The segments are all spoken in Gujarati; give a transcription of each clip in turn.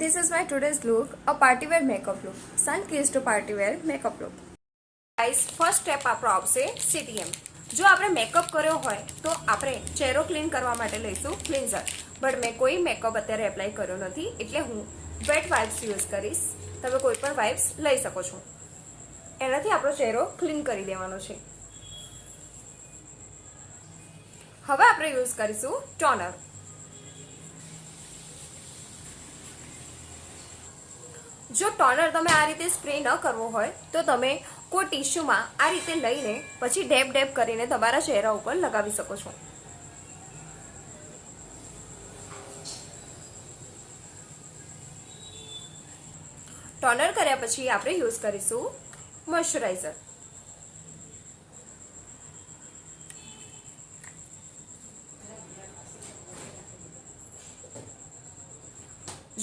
This is my today's look, a party wear makeup look. Sun-kissed party wear makeup look. Guys, first step આપણો આવશે CTM. જો આપણે મેકઅપ કર્યો હોય તો આપણે ચહેરો ક્લીન કરવા માટે લઈશું ક્લિન્ઝર. બટ મેં કોઈ મેકઅપ અત્યારે એપ્લાય કર્યો નથી એટલે હું વેટ વાઇપ્સ યુઝ કરીશ. તમે કોઈ પણ વાઇપ્સ લઈ શકો છો. એનાથી આપણો ચહેરો ક્લીન કરી દેવાનો છે. હવે આપણે યુઝ કરીશું ટોનર. જો ટોનર તમે આ રીતે સ્પ્રે ન કરવો હોય તો તમે કોઈ ટીશ્યુમાં આ રીતે લઈને પછી ડેબ ડેબ કરીને તમારા ચહેરા ઉપર લગાવી શકો છો. ટોનર કર્યા પછી આપણે યુઝ કરીશું મોઇશ્ચરાઇઝર.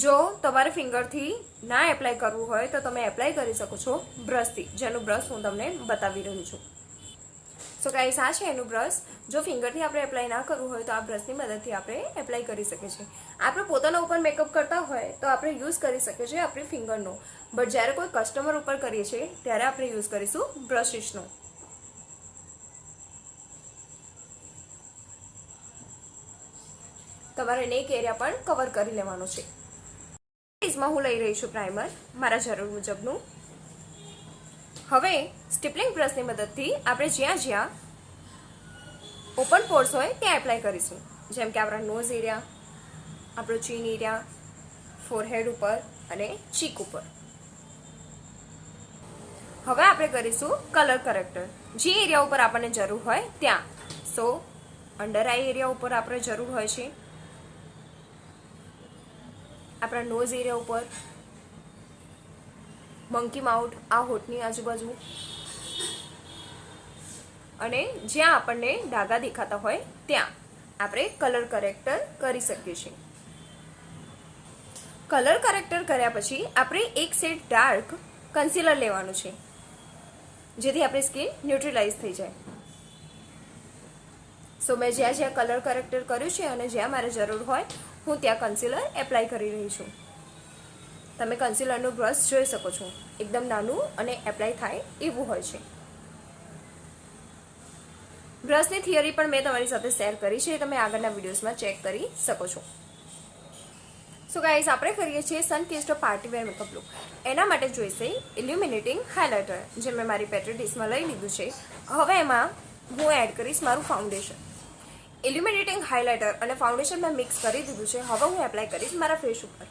જો તમારે ફિંગરથી ના એપ્લાય કરવું હોય તો તમે એપ્લાય કરી શકો છો બ્રશથી, જેનું બ્રશ હું તમને બતાવી રહી છું. સો ગાઈસ, આ છે એનું બ્રશ. જો ફિંગરથી આપણે એપ્લાય ના કરવું હોય તો આ બ્રશની મદદથી આપણે એપ્લાય કરી શકીએ છીએ. આપણે પોતાના ઉપર મેકઅપ કરતા હોય તો આપણે યુઝ કરી શકીએ છીએ આપણી ફિંગરનો, બટ જ્યારે કોઈ કસ્ટમર ઉપર કરીએ છીએ ત્યારે આપણે યુઝ કરીશું બ્રશિસનો. તમારે નેક એરિયા પણ કવર કરી લેવાનો છે. માં હું લઈ રહી છું પ્રાઇમર મારા જરૂર મુજબનું. હવે સ્ટીપલિંગ બ્રશની મદદથી આપણે જ્યાં જ્યાં ઓપન પોર્સ હોય ત્યાં એપ્લાય કરીશું, જેમ કે આપણા નોઝ એરિયા, આપણો ચીન એરિયા, ફોરહેડ ઉપર અને ચીક ઉપર. હવે આપણે કરીશું કલર કરેક્ટર. જે એરિયા ઉપર આપણને જરૂર હોય ત્યાં. સો અંડર આઈ એરિયા ઉપર આપણે જરૂર હોય છે, આપણા નોઝ એરિયા ઉપર, મંકી માઉથ આ હોઠની આજુબાજુ, અને જ્યાં આપણને ડાઘા દેખાતા હોય ત્યાં આપણે કલર કરેક્ટર કરી શકીએ છીએ. કલર કરેક્ટર કર્યા પછી આપણે એક શેડ ડાર્ક કન્સીલર લેવાનું છે, જેથી આપણી સ્કિન ન્યુટ્રલાઇઝ થઈ જાય. સો મેં જ્યાં જ્યાં કલર કરેક્ટર કર્યું છે અને જ્યાં મારે જરૂર હોય હું ત્યાં કન્સીલર એપ્લાય કરી રહી છું. તમે કન્સીલરનું બ્રશ જોઈ શકો છો, એકદમ નાનું અને એપ્લાય થાય એવું હોય છે. બ્રશની થિયરી પણ મેં તમારી સાથે શેર કરી છે, તમે આગળના વિડીયોઝમાં ચેક કરી શકો છો. સો ગાઈઝ, આપણે કરીએ છીએ સનકિસ્ડ પાર્ટી વેર મેકઅપ લુક. એના માટે જોઈશે ઇલ્યુમિનેટિંગ હાઇલાઇટર, જે મેં મારી પેટ્રી ડિશમાં લઈ લીધું છે. હવે એમાં હું એડ કરીશ મારું ફાઉન્ડેશન. ઇલ્યુમિનેટિંગ હાઇલાઇટર અને ફાઉન્ડેશન મેં મિક્સ કરી દીધું છે. હવે હું એપ્લાય કરીશ મારા ફેસ ઉપર.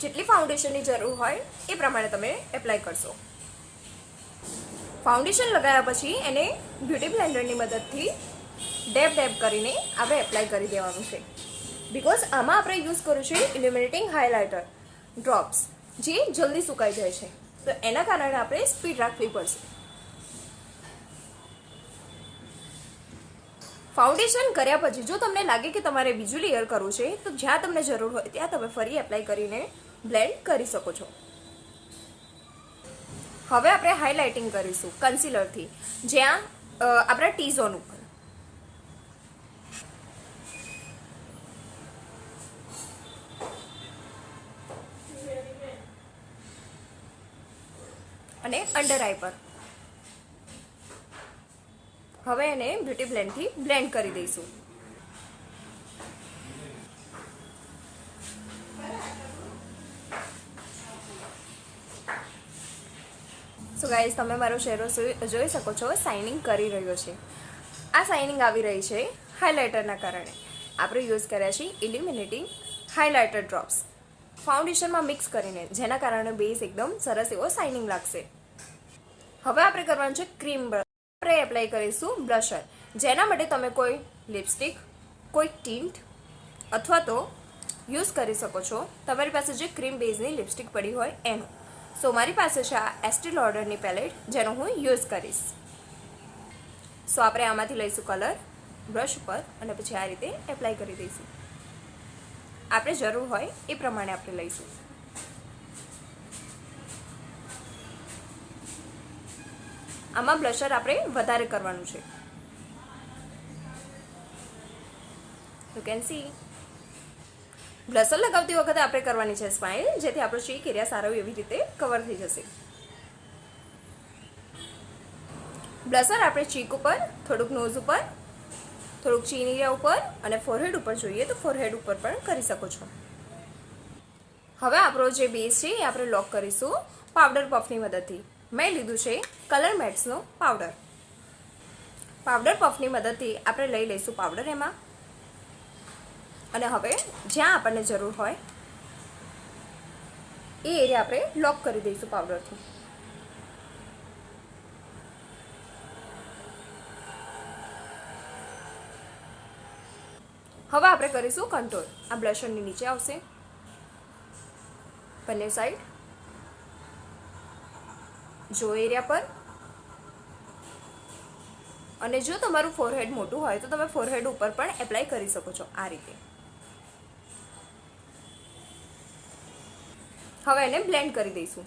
જેટલી ફાઉન્ડેશનની જરૂર હોય એ પ્રમાણે તમે એપ્લાય કરશો. ફાઉન્ડેશન લગાવ્યા પછી એને બ્યુટી બ્લેન્ડરની મદદથી ડેબ ડેબ કરીને આપણે એપ્લાય કરી દેવાનું છે. બિકોઝ આમાં આપણે યુઝ કર્યું છે ઇલ્યુમિનેટિંગ હાઇલાઇટર ડ્રોપ્સ, જે જલ્દી સુકાઈ જાય છે, તો એના કારણે આપણે સ્પીડ રાખવી પડશે. ફાઉન્ડેશન કર્યા પછી જો તમને લાગે કે તમારે બીજું લેયર કરવું છે તો જ્યાં તમને જરૂર હોય ત્યાં તમે ફરી એપ્લાય કરીને બ્લેન્ડ કરી શકો છો. હવે આપણે હાઇલાઇટિંગ કરીશું કન્સીલરથી, જ્યાં આપણા ટી ઝોન ઉપર. અને અંડર આઈ પર. હવે એને બ્યુટી બ્લેન્ડથી બ્લેન્ડ કરી દઈશું. સો ગાઈઝ, તમે મારો ચહેરો જોઈ શકો છો, શાઇનિંગ કરી રહ્યો છે. આ શાઇનિંગ આવી રહી છે હાઇલાઇટરના કારણે. આપણે યુઝ કર્યા છે ઇલ્યુમિનેટિંગ હાઇલાઇટર ડ્રોપ્સ ફાઉન્ડેશનમાં મિક્સ કરીને, જેના કારણે બેઝ એકદમ સરસ એવો શાઇનિંગ લાગશે. હવે આપણે કરવાનું છે ક્રીમ બ્રશ. આપણે એપ્લાય કરીશું બ્લશર, જેના માટે તમે કોઈ લિપસ્ટિક, કોઈ ટિન્ટ અથવા તો યુઝ કરી શકો છો તમારી પાસે જે ક્રીમ બેઝની લિપસ્ટિક પડી હોય એનું. સો મારી પાસે છે આ એસ્ટી લોડરની પેલેટ, જેનો હું યુઝ કરીશ. સો આપણે આમાંથી લઈશું કલર બ્રશ ઉપર અને પછી આ રીતે એપ્લાય કરી દઈશું. આપણે જરૂર હોય એ પ્રમાણે આપણે લઈશું. આમાં બ્લશર આપણે વધારે કરવાનું છે. You can C. બ્લશર લગાવતી વખતે આપણે કરવાની છે સ્માઇલ, જેથી આપણો ચીક એરિયા સારો એવી રીતે કવર થઈ જશે. બ્લશર આપણે ચીક ઉપર, થોડુંક નોઝ ઉપર, થોડુંક ચીન એરિયા ઉપર અને ફોરહેડ ઉપર જોઈએ તો ફોરહેડ ઉપર પણ કરી શકો છો. હવે આપણો જે બેઝ છે એ આપણે લોક કરીશું પાવડર પફની મદદથી. મેં લીધું છે કલર મેટ્સનો પાવડર. પાવડર પફની મદદથી આપણે લઈ લઈશું પાવડર એમાં, અને હવે જ્યાં આપણને જરૂર હોય એ એરિયા આપણે લોક કરી દઈશું પાવડરથી. હવે આપણે કરીશું કંટ્રોલ. આ બ્લશરની નીચે આવશે, બંને સાઈડ, જો એરિયા પર. અને જો તમારું ફોરહેડ મોટું હોય તો તમે ફોરહેડ ઉપર પણ એપ્લાય કરી શકો છો આ રીતે. હવે એને બ્લેન્ડ કરી દઈશું.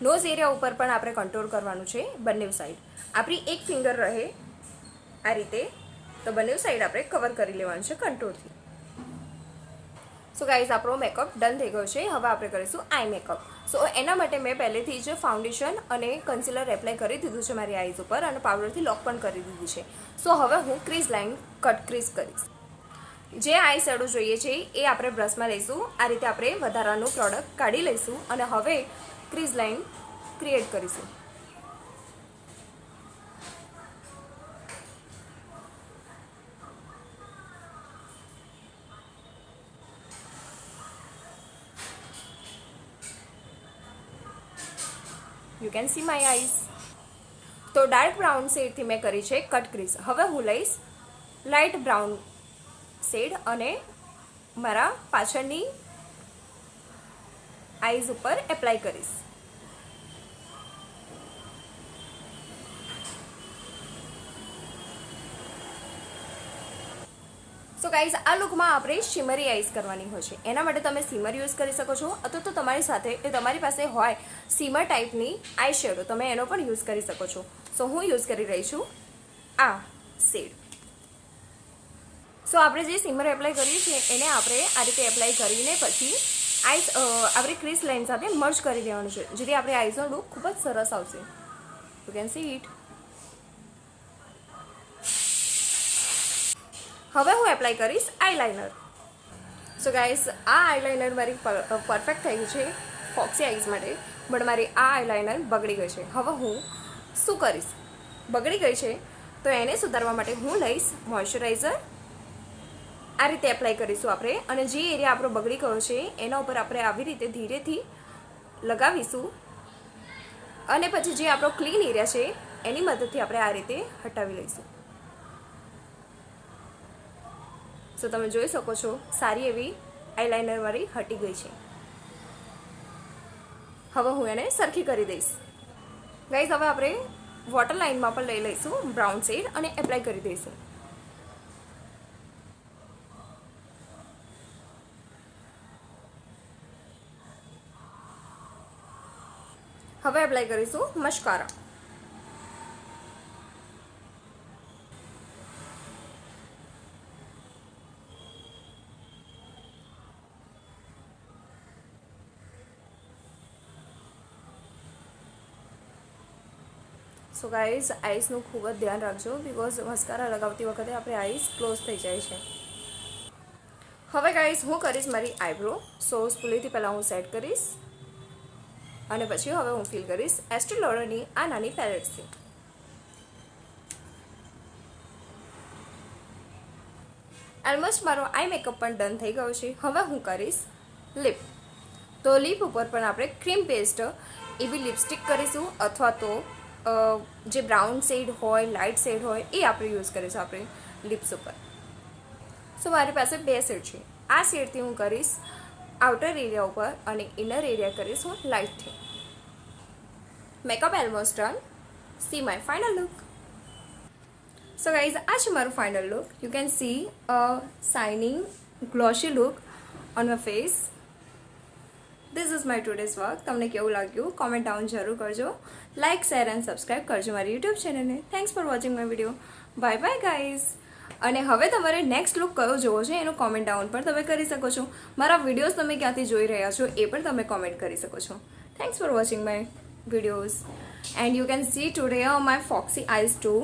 નોઝ એરિયા ઉપર પણ આપણે કંટ્રોલ કરવાનું છે બંને સાઈડ. આપણી એક ફિંગર રહે આ રીતે, તો બંને સાઈડ આપણે કવર કરી લેવાનું છે કંટ્રોલથી. સો ગાઈઝ, આપણો મેકઅપ ડન થઈ ગયો છે. હવે આપણે કરીશું આઈ મેકઅપ. સો એના માટે મેં પહેલેથી જ ફાઉન્ડેશન અને કન્સીલર એપ્લાય કરી દીધું છે મારી આઈઝ ઉપર, અને પાવડરથી લોક પણ કરી દીધું છે. સો હવે હું ક્રીઝ લાઇન કટ ક્રીઝ કરીશ. જે આઈ શેડો જોઈએ છે એ આપણે બ્રશમાં લઈશું. આ રીતે આપણે વધારાનું પ્રોડક્ટ કાઢી લઈશું અને હવે ક્રીઝ લાઇન ક્રિએટ કરીશું. You can see my eyes. તો ડાર્ક બ્રાઉન શેડથી મેં કરી છે કટ ક્રીઝ. હવે હું લઈશ લાઇટ બ્રાઉન શેડ અને મારા પાછળની આઈઝ ઉપર એપ્લાય કરીશ. સો ગાઈઝ, આ લુકમાં આપણે શિમરી આઈઝ કરવાની હોય છે. એના માટે તમે સીમર યુઝ કરી શકો છો, અથવા તો તમારી પાસે હોય સીમર ટાઈપની આઈ શેડો, તમે એનો પણ યુઝ કરી શકો છો. સો હું યુઝ કરી રહી છું આ શેડ. સો આપણે જે સીમર એપ્લાય કર્યું છે એને આપણે આ રીતે એપ્લાય કરીને પછી આઈઝ આપણે ક્રીઝ લાઇન સાથે મર્જ કરી દેવાનું છે, જેથી આપણે આઈઝનો લુક ખૂબ જ સરસ આવશે. You can C it. હવે હું એપ્લાય કરીશ આઈલાઇનર. સો ગાઈઝ, આ આઈલાઇનર મારી પરફેક્ટ થઈ ગઈ છે ફોક્સી આઈઝ માટે, બટ મારી આ આઈલાઇનર બગડી ગઈ છે. હવે હું શું કરીશ, બગડી ગઈ છે તો એને સુધારવા માટે હું લઈશ મોઇશ્ચરાઇઝર. આ રીતે એપ્લાય કરીશું આપણે, અને જે એરિયા આપણો બગડી ગયો છે એના ઉપર આપણે આવી રીતે ધીરેથી લગાવીશું, અને પછી જે આપણો ક્લીન એરિયા છે એની મદદથી આપણે આ રીતે હટાવી લઈશું. સો તમે જોઈ શકો છો સારી એવી આઈલાઇનર મારી હટી ગઈ છે. હવે હું એને સરખી કરી દઈશ. ગાઈઝ, હવે આપણે વોટર લાઇનમાં પણ લઈ લઈશું બ્રાઉન શેડ અને એપ્લાય કરી દઈશું. હવે એપ્લાય કરીશું મસ્કારા. સો ગાઈઝ, આઈસનું ખૂબ જ ધ્યાન રાખજો, બિકોઝ મસ્કારા લગાવતી વખતે આપણે આઈસ ક્લોઝ થઈ જાય છે. હવે ગાઈઝ, હું કરીશ મારી આઈબ્રો. સો સ્પૂલીથી પહેલાં હું સેટ કરીશ, અને પછી હવે હું ફિલ કરીશ એસ્ટી લોડરની આ નાની પેલેટથી. ઓલમોસ્ટ મારો આઈ મેકઅપ પણ ડન થઈ ગયો છે. હવે હું કરીશ લિપ. તો લિપ ઉપર પણ આપણે ક્રીમ પેસ્ટ એવી લિપસ્ટિક કરીશું, અથવા તો જે બ્રાઉન શેડ હોય, લાઇટ શેડ હોય એ આપણે યુઝ કરીશું આપણે લિપ્સ ઉપર. સો મારી પાસે બે શેડ છે. આ શેડથી હું કરીશ આઉટર એરિયા ઉપર અને ઇનર એરિયા કરીશ હું લાઇટથી. Makeup almost done. See my final look. So guys, આ છે મારું final look. You can see a shining glossy look on my face. This is my today's work. તમને કેવું લાગ્યું કોમેન્ટ ડાઉન જરૂર કરજો. લાઇક શેર એન્ડ સબસ્ક્રાઈબ કરજો મારી યુટ્યુબ ચેનલને. Thanks for watching my video. Bye bye guys. અને હવે તમારે નેક્સ્ટ લુક કયો જોવો છે એનું કોમેન્ટ ડાઉન પર તમે કરી શકો છો. મારા વિડીયોઝ તમે ક્યાંથી જોઈ રહ્યા છો એ પણ તમે કોમેન્ટ કરી શકો છો. Thanks for watching my videos and you can see today my foxy eyes too.